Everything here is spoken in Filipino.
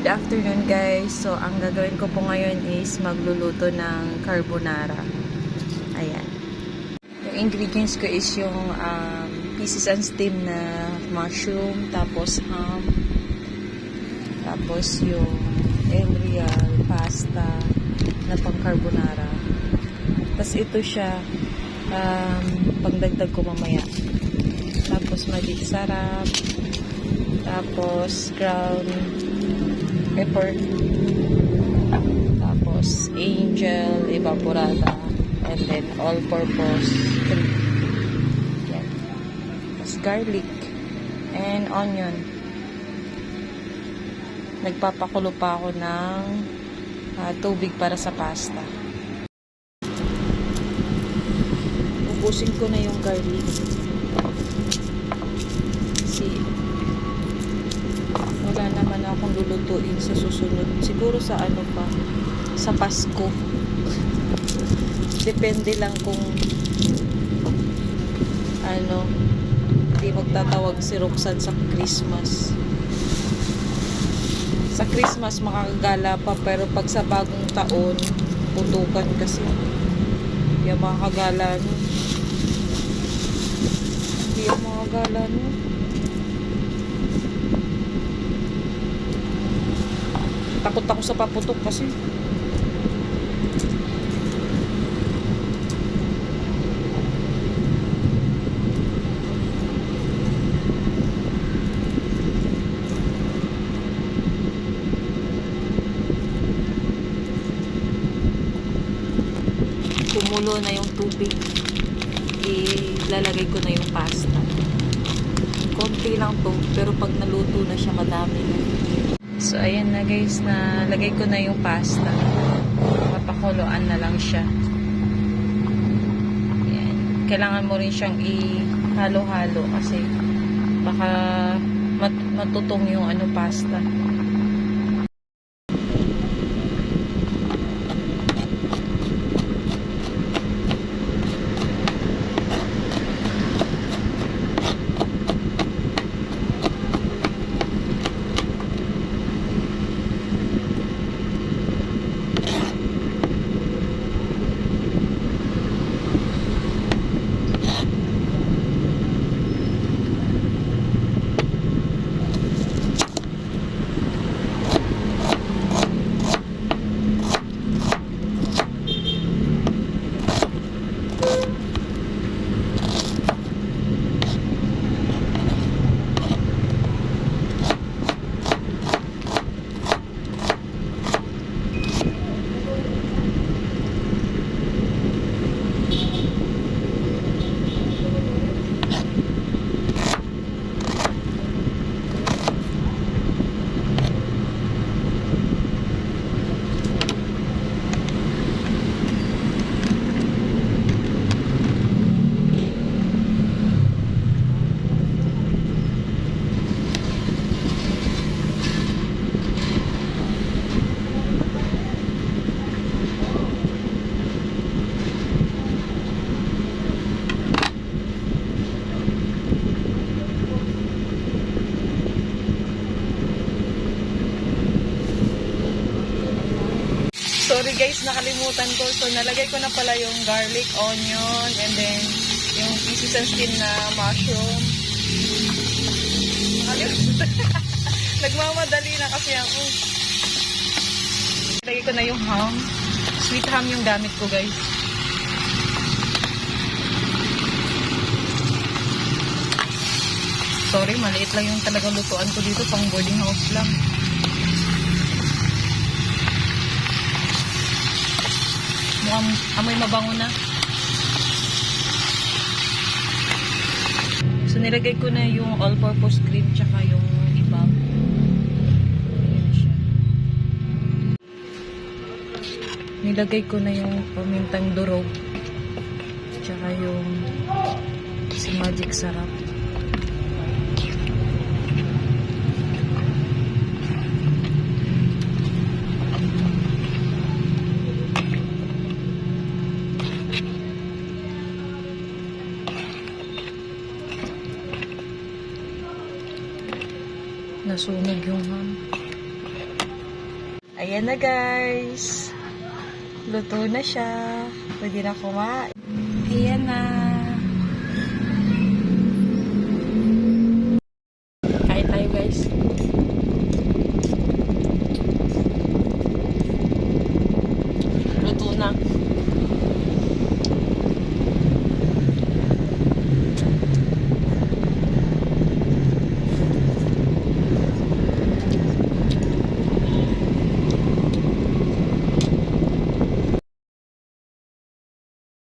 Good afternoon guys. So ang gagawin ko po ngayon is magluluto ng carbonara. Ayan. Yung ingredients ko is yung pieces and steam na mushroom, tapos ham, tapos yung real pasta na pang carbonara. Tapos ito siya pangdagdag ko mamaya. Tapos magic sarap, tapos ground pepper, tapos angel evaporada, and then all-purpose cream. Yan. Tapos garlic and onion. Nagpapakulo pa ako ng tubig para sa pasta. Ubusin ko na yung garlic. Wala naman akong lulutuin sa susunod. Siguro sa ano pa, sa Pasko. Depende lang kung hindi magtatawag si Roxanne sa Christmas. Sa Christmas makakagala pa, pero pag sa bagong taon, putukan kasi. Kaya makakagala no. Hindi ako makakagala no. Takot ako sa paputok kasi. Kumulo na yung tubig. Ilalagay ko na yung pasta. Konti lang to, pero pag naluto na siya, madami na. So, ayan na guys, nalagay ko na yung pasta. Papakuloan na lang siya. Ayan. Kailangan mo rin siyang ihalo-halo kasi baka matutong yung pasta. Sorry guys, nakalimutan ko. So, nalagay ko na pala yung garlic, onion, and then yung pieces and skin na mushroom. Nakalimutan. Nagmamadali na kasi ako. Nalagay ko na yung ham. Sweet ham yung gamit ko guys. Sorry, maliit lang yung talagang lutuan ko dito. Pang boarding house lang. Mukhang amoy mabango na. So, nilagay ko na yung all-purpose cream tsaka yung ibang. Ayan siya. Nilagay ko na yung pamintang durog tsaka yung si magic sarap. Nasunog yung ham. Ayan na guys. Luto na siya. Pwede na kumain. Ayan na.